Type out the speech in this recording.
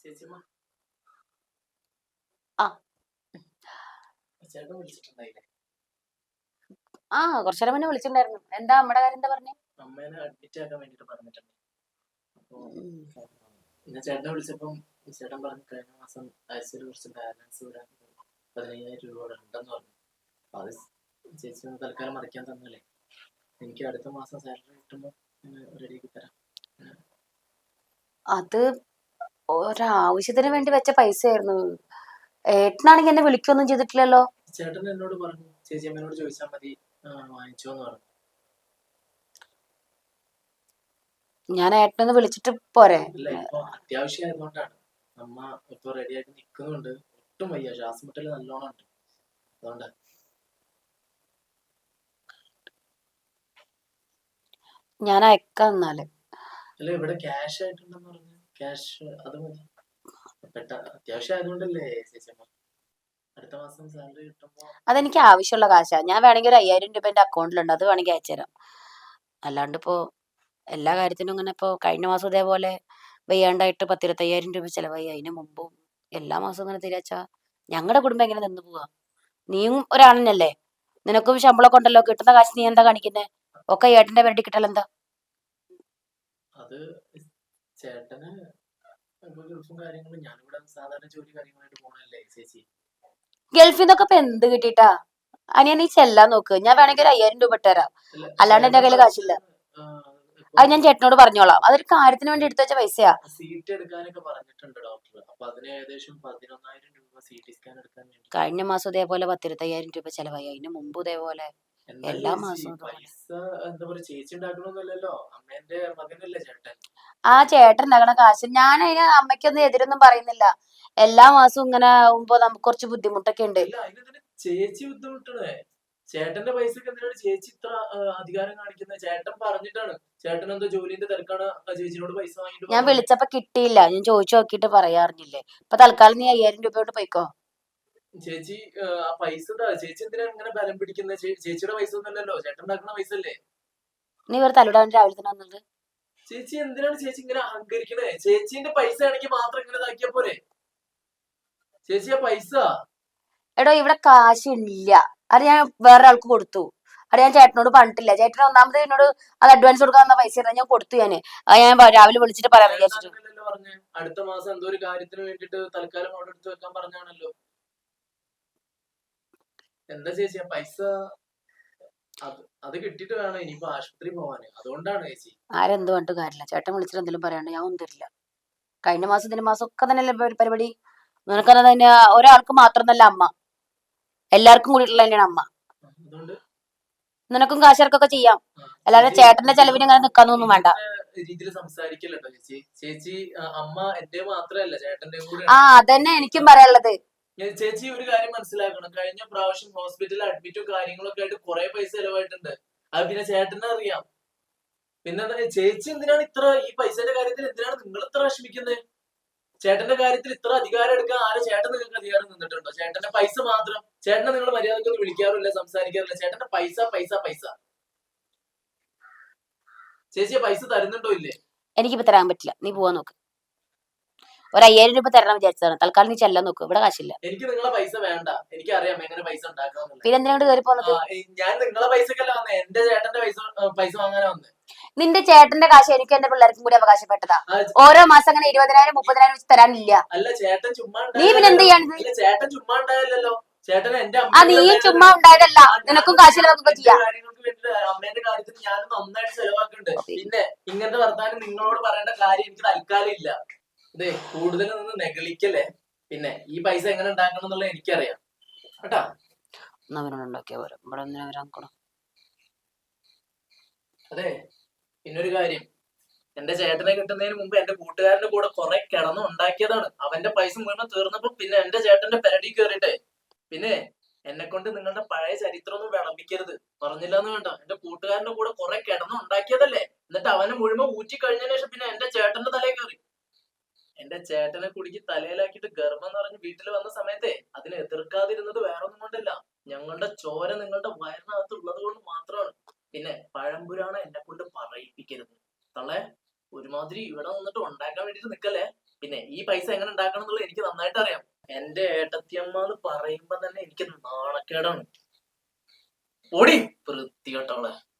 ചേച്ചിമ്മ ആ ചേട്ടൻ വിളിച്ചിട്ടുണ്ടായില്ലേ? കുറച്ചേരം മുന്നേ വിളിച്ചിട്ടുണ്ടായിരുന്നു. എന്താ നമ്മുടെ കാര്യം എന്താ പറഞ്ഞേ? അമ്മേനെ അഡ്മിറ്റ് ആക്കാൻ വേണ്ടിട്ട് പറഞ്ഞിട്ടുണ്ട്. അപ്പൊ പിന്നെ ചേട്ടനെ വിളിച്ചപ്പം ചേട്ടൻ പറഞ്ഞു കഴിഞ്ഞ മാസം ആഴ്ചയിൽ കുറച്ച് ബാലൻസ് വരാൻ 15,000 രൂപ ഉണ്ടെന്ന് പറഞ്ഞു. അത് ചേച്ചി ഒന്ന് തൽക്കാലം മറിക്കാൻ തന്നല്ലേ, എനിക്ക് അടുത്ത മാസം സാലറി കിട്ടുമ്പോൾ റെഡിയാക്കി തരാം. അത് ഒരാവശ്യത്തിന് വേണ്ടി വെച്ച പൈസയായിരുന്നു. ഏട്ടനാണെങ്കിൽ എന്നെ വിളിക്കൊന്നും ചെയ്തിട്ടില്ലല്ലോ. ചേട്ടൻ എന്നോട് പറഞ്ഞു ചേച്ചി അമ്മേനോട് ചോദിച്ചാൽ മതി, വാങ്ങിച്ചോന്ന് പറഞ്ഞു. ഞാൻ ഏട്ടനൊന്ന് വിളിച്ചിട്ട് പോരെ? ഇല്ല, ഇപ്പൊ അത്യാവശ്യം ആയതുകൊണ്ടാണ്. അമ്മ ഇപ്പൊ റെഡിയായിട്ട് നിൽക്കുന്നുണ്ട്. ഒട്ടും വയ്യ, ശ്വാസം മുട്ടല് നല്ലോണം ഉണ്ട്. അതുകൊണ്ടാ. ഞാൻ അയക്കാം എന്നാല്. അല്ല, ഇവിടെ ക്യാഷ് ആയിട്ടുണ്ടെന്ന് പറഞ്ഞു. ക്യാഷ് അത് മതി. അത്യാവശ്യം ആയതുകൊണ്ടല്ലേ ചേച്ചമ്മ. അടുത്ത മാസം സാലറി കിട്ടുമ്പോ. അതെനിക്ക് ആവശ്യമുള്ള കാശാ. ഞാൻ വേണമെങ്കിൽ ഒരു 5,000 രൂപ എന്റെ അക്കൗണ്ടിലുണ്ട്, അത് വേണമെങ്കിൽ അയച്ചുതരാം. അല്ലാണ്ട് ഇപ്പോ എല്ലാ കാര്യത്തിനും ഇങ്ങനെ ഇപ്പോ കഴിഞ്ഞ മാസം ഇതേപോലെ വയ്യാണ്ടായിട്ട് 10,000-25,000 രൂപ ചെലവായി. അതിന് മുമ്പും എല്ലാ മാസവും ഇങ്ങനെ തിരിച്ചാ ഞങ്ങളുടെ കുടുംബം എങ്ങനെ നിന്ന് പോവാ? നീയും ഒരാണെന്നല്ലേ, നിനക്കും ശമ്പളമൊക്കെ ഉണ്ടല്ലോ, കിട്ടുന്ന കാശ് നീ എന്താ കാണിക്കുന്നേ? ഒക്കെ ഏട്ടന്റെ പേരടി കിട്ടലെന്താ? അത് ചേട്ടന് ഗൾഫും കാര്യങ്ങളും, ഞാനിവിടെ സാധാരണ ജോലി കാര്യങ്ങളായിട്ട് പോണല്ലേ ചേച്ചി. ഗൾഫിൽ നിന്നൊക്കെ ഇപ്പൊ എന്ത് കിട്ടിട്ടാ? അനിയ നീ ചെല്ലാൻ നോക്ക്. ഞാൻ വേണമെങ്കിൽ ഒരു 5,000 രൂപ ഇട്ടുതരാം. അല്ലാണ്ട് എന്റെ കയ്യിൽ കാശില്ല. അത് ഞാൻ ചേട്ടനോട് പറഞ്ഞോളാം. അതൊരു കാര്യത്തിന് വേണ്ടി എടുത്തു വെച്ച പൈസയാ. സീറ്റ് എടുക്കാനൊക്കെ പറഞ്ഞിട്ടുണ്ട് ഡോക്ടർ. അപ്പൊ അതിന് ഏകദേശം 11,000 രൂപ സീറ്റ് സ്കാൻ എടുക്കാൻ വേണ്ടി. കഴിഞ്ഞ മാസം ഇതേപോലെ 10,000-25,000 രൂപ ചെലവായി. അതിന് മുമ്പ് ഇതേപോലെ എല്ലാ മാസവും പൈസ എന്താ പറയാ, ചേച്ചി ഉണ്ടാക്കണമെന്നല്ലോ, അമ്മേന്റെ മകനല്ലേ ചേട്ടൻ. ആ ചേട്ടൻ ഉണ്ടാക്കണ കാശ് ഞാൻ അതിന് അമ്മയ്ക്കൊന്നും എതിരൊന്നും പറയുന്നില്ല. എല്ലാ മാസവും ഇങ്ങനെ ആവുമ്പോ നമുക്ക് കുറച്ച് ബുദ്ധിമുട്ടൊക്കെ ഉണ്ട്. ചേച്ചി ബുദ്ധിമുട്ടണേ. ചേട്ടന്റെ പൈസക്ക് എന്തിനാണ് ചേച്ചി ഇത്ര അധികാരം കാണിക്കുന്നത്? ചേട്ടൻ പറഞ്ഞിട്ടാണ്. ചേട്ടൻ എന്തോ ജോലിന്റെ തിരക്കാണ് ചേച്ചിയോട് പൈസ വാങ്ങിട്ട്. ഞാൻ വിളിച്ചപ്പോ കിട്ടിയില്ല. ഞാൻ ചോദിച്ചു നോക്കിയിട്ട് പറയാറില്ലേ. ഇപ്പൊ തൽക്കാലം നീ 5,000 രൂപയോട്ട് പോയിക്കോ. ചേച്ചി ആ പൈസ ചേച്ചി എന്തിനാ ഇങ്ങനെ ബലം പിടിക്കുന്നത്? ചേച്ചിയുടെ പൈസ ഒന്നുമല്ലല്ലോ, ചേട്ടൻ ഉണ്ടാക്കുന്ന പൈസ അല്ലേ. നീ ഒരു തലയിടാൻ രാവിലെ തന്നെ വന്നത്. ചേച്ചി എന്തിനാണ് ചേച്ചി ഇങ്ങനെ അഹങ്കരിക്കണേ? ചേച്ചിന്റെ പൈസ ആണെങ്കിൽ മാത്രം ഇങ്ങനെ ഇതാക്കിയാ പോരെ? ചേച്ചി ആ പൈസ. എടോ ഇവിടെ കാശില്ല, അത് ഞാൻ വേറൊരാൾക്ക് കൊടുത്തു. അത് ഞാൻ ചേട്ടനോട് പറഞ്ഞിട്ടില്ല. ചേട്ടൻ ഒന്നാമത് എന്നോട് അത് അഡ്വാൻസ് കൊടുക്കാൻ തന്ന പൈസ ഞാൻ കൊടുത്തു. ഞാൻ രാവിലെ വിളിച്ചിട്ട് പറയാൻ വിചാരിച്ചിട്ട്. അടുത്ത മാസം എന്തോ ഒരു കാര്യത്തിന് വേണ്ടിട്ട് തൽക്കാലം അവിടെ എടുത്ത് വെക്കാൻ പറഞ്ഞാണല്ലോ. എന്താ ചേച്ചി ആ പൈസ? അത് കിട്ടിയിട്ട് വേണം ഇനിയിപ്പോ ആശുപത്രി പോവാന്. അതുകൊണ്ടാണ് ചേച്ചി. ആരെന്ത് പറഞ്ഞിട്ട് കാര്യമില്ല. ചേട്ടൻ വിളിച്ചിട്ട് എന്തെങ്കിലും പറയാണ്ട് ഞാൻ ഒന്നും തരില്ല. കഴിഞ്ഞ മാസം ഇതിന് മാസം ഒക്കെ തന്നെയല്ലേ പരിപാടി. നിനക്കത് തന്നെ ഒരാൾക്ക് മാത്രമല്ല അമ്മ, എല്ലാവർക്കും കൂടിയിട്ടുള്ള തന്നെയാണ് അമ്മ. നിനക്കും കാശിറക്കൊക്കെ ചെയ്യാം, അല്ലാതെ ചേട്ടന്റെ ചെലവിന് ഇങ്ങനെ നിക്കാനൊന്നും വേണ്ട. രീതിയിൽ സംസാരിക്കല്ലോ ചേച്ചി. ചേച്ചി അമ്മ എന്റെ മാത്രമല്ല ചേട്ടന്റെ കൂടെ. അതന്നെ എനിക്കും പറയാനുള്ളത്. ചേച്ചി ഒരു കാര്യം മനസ്സിലാക്കണം. കഴിഞ്ഞ പ്രാവശ്യം ഹോസ്പിറ്റലിൽ അഡ്മിറ്റും കാര്യങ്ങളൊക്കെ ആയിട്ട് കുറെ പൈസ ചെലവായിട്ടുണ്ട്. അത് പിന്നെ ചേട്ടനെ അറിയാം. പിന്നെ ചേച്ചി എന്തിനാണ് ഇത്ര ഈ പൈസയുടെ കാര്യത്തിൽ എന്തിനാണ് നിങ്ങൾ ഇത്ര വിഷമിക്കുന്നത്? ചേട്ടന്റെ കാര്യത്തിൽ ഇത്ര അധികാരം എടുക്കാൻ ചേട്ടൻ നിങ്ങൾക്ക് അധികാരം നിന്നിട്ടുണ്ടോ? ചേട്ടന്റെ പൈസ മാത്രം. ചേട്ടനെ നിങ്ങൾ മര്യാദക്കൊന്നും വിളിക്കാറില്ല, സംസാരിക്കാറില്ല. ചേട്ടന്റെ പൈസ പൈസ പൈസ. ചേച്ചി പൈസ തരുന്നുണ്ടോ ഇല്ലേ? എനിക്കിപ്പോ തരാൻ പറ്റില്ല, നീ പോവാൻ നോക്ക്. ഒരു 5,000 രൂപ തരണം വിചാരിച്ചതാണ്. തൽക്കാലം നീ ചെല്ലാൻ നോക്ക്, ഇവിടെ കാശില്ല. എനിക്ക് നിങ്ങളെ പൈസ വേണ്ട. എനിക്കറിയാം എങ്ങനെ പൈസ ഉണ്ടാക്കാന്നുള്ളത്. പിന്നെ എന്തിനാണ് കയറി പോകുന്നത്? ഞാൻ നിങ്ങളെ പൈസക്കല്ല വന്നേ, എന്റെ ചേട്ടന്റെ പൈസ വാങ്ങാനാ വന്നേ. നിന്റെ ചേട്ടന്റെ കാശ് എനിക്ക് എന്റെ പിള്ളേർക്കും കൂടി അവകാശപ്പെട്ടതാ. ഓരോ മാസം അങ്ങനെ 20,000-30,000 വെച്ച് തരാനില്ല. അല്ല ചേട്ടൻ ചുമ്മാ. നീ പിന്നെ എന്ത് ചെയ്യാൻ? ചേട്ടൻ ചുമ്മാ ഉണ്ടായല്ലോ. ചേട്ടൻ എന്റെ നീയും ചുമ്മാ ഉണ്ടായതല്ല, നിനക്കും കാശ് നമുക്ക് ചെയ്യാം. കാര്യങ്ങൾക്ക് വേണ്ടി അമ്മേന്റെ കാര്യത്തിൽ ഞാൻ നന്നായിട്ട് ചെലവാക്കുന്നുണ്ട്. പിന്നെ ഇങ്ങനത്തെ വർത്താനം നിങ്ങളോട് പറയേണ്ട കാര്യം എനിക്ക് തൽക്കാലം ഇല്ല. ഇതേ കൂടുതൽ നിന്ന് നെഗളിക്കല്ലേ. പിന്നെ ഈ പൈസ എങ്ങനെ ഉണ്ടാക്കണം എന്നുള്ളത് എനിക്കറിയാം കേട്ടാ. അതെ, പിന്നൊരു കാര്യം, എന്റെ ചേട്ടനെ കിട്ടുന്നതിന് മുമ്പ് എന്റെ കൂട്ടുകാരന്റെ കൂടെ കുറെ കിടന്ന് ഉണ്ടാക്കിയതാണ്. അവന്റെ പൈസ മുഴുവൻ തീർന്നപ്പോ പിന്നെ എന്റെ ചേട്ടന്റെ പെരടി കയറിട്ടെ. പിന്നെ എന്നെ കൊണ്ട് നിങ്ങളുടെ പഴയ ചരിത്രം ഒന്നും വിളമ്പിക്കരുത്. പറഞ്ഞില്ലാന്ന് വേണ്ട. എന്റെ കൂട്ടുകാരന്റെ കൂടെ കുറെ കിടന്ന് ഉണ്ടാക്കിയതല്ലേ. എന്നിട്ട് അവനെ മുഴുവൻ ഊറ്റി കഴിഞ്ഞതിന് ശേഷം പിന്നെ എന്റെ ചേട്ടന്റെ തലയിൽ കയറി. എന്റെ ചേട്ടനെ കുടുക്കി തലയിലാക്കിയിട്ട് ഗർഭം നിറഞ്ഞ് വീട്ടിൽ വന്ന സമയത്തെ അതിനെ എതിർക്കാതിരുന്നത് വേറെ ഒന്നും കൊണ്ടല്ല. ഞങ്ങളുടെ ചോര നിങ്ങളുടെ വയറിനകത്തുള്ളത് കൊണ്ട് മാത്രമാണ്. പിന്നെ പഴംപുരാണം എന്നെ കൊണ്ട് പറയിപ്പിക്കരുത്. തള്ളേ, ഒരുമാതിരി ഇവിടെ വന്നിട്ട് ഉണ്ടാക്കാൻ വേണ്ടിട്ട് നിക്കല്ലേ. പിന്നെ ഈ പൈസ എങ്ങനെ ഉണ്ടാക്കണം എന്നുള്ളത് എനിക്ക് നന്നായിട്ട് അറിയാം. എന്റെ ഏട്ടത്തിയമ്മ എന്ന് പറയുമ്പോ തന്നെ എനിക്ക് നാണക്കേടാണ്. ഓടി വൃത്തികെട്ടവളെ.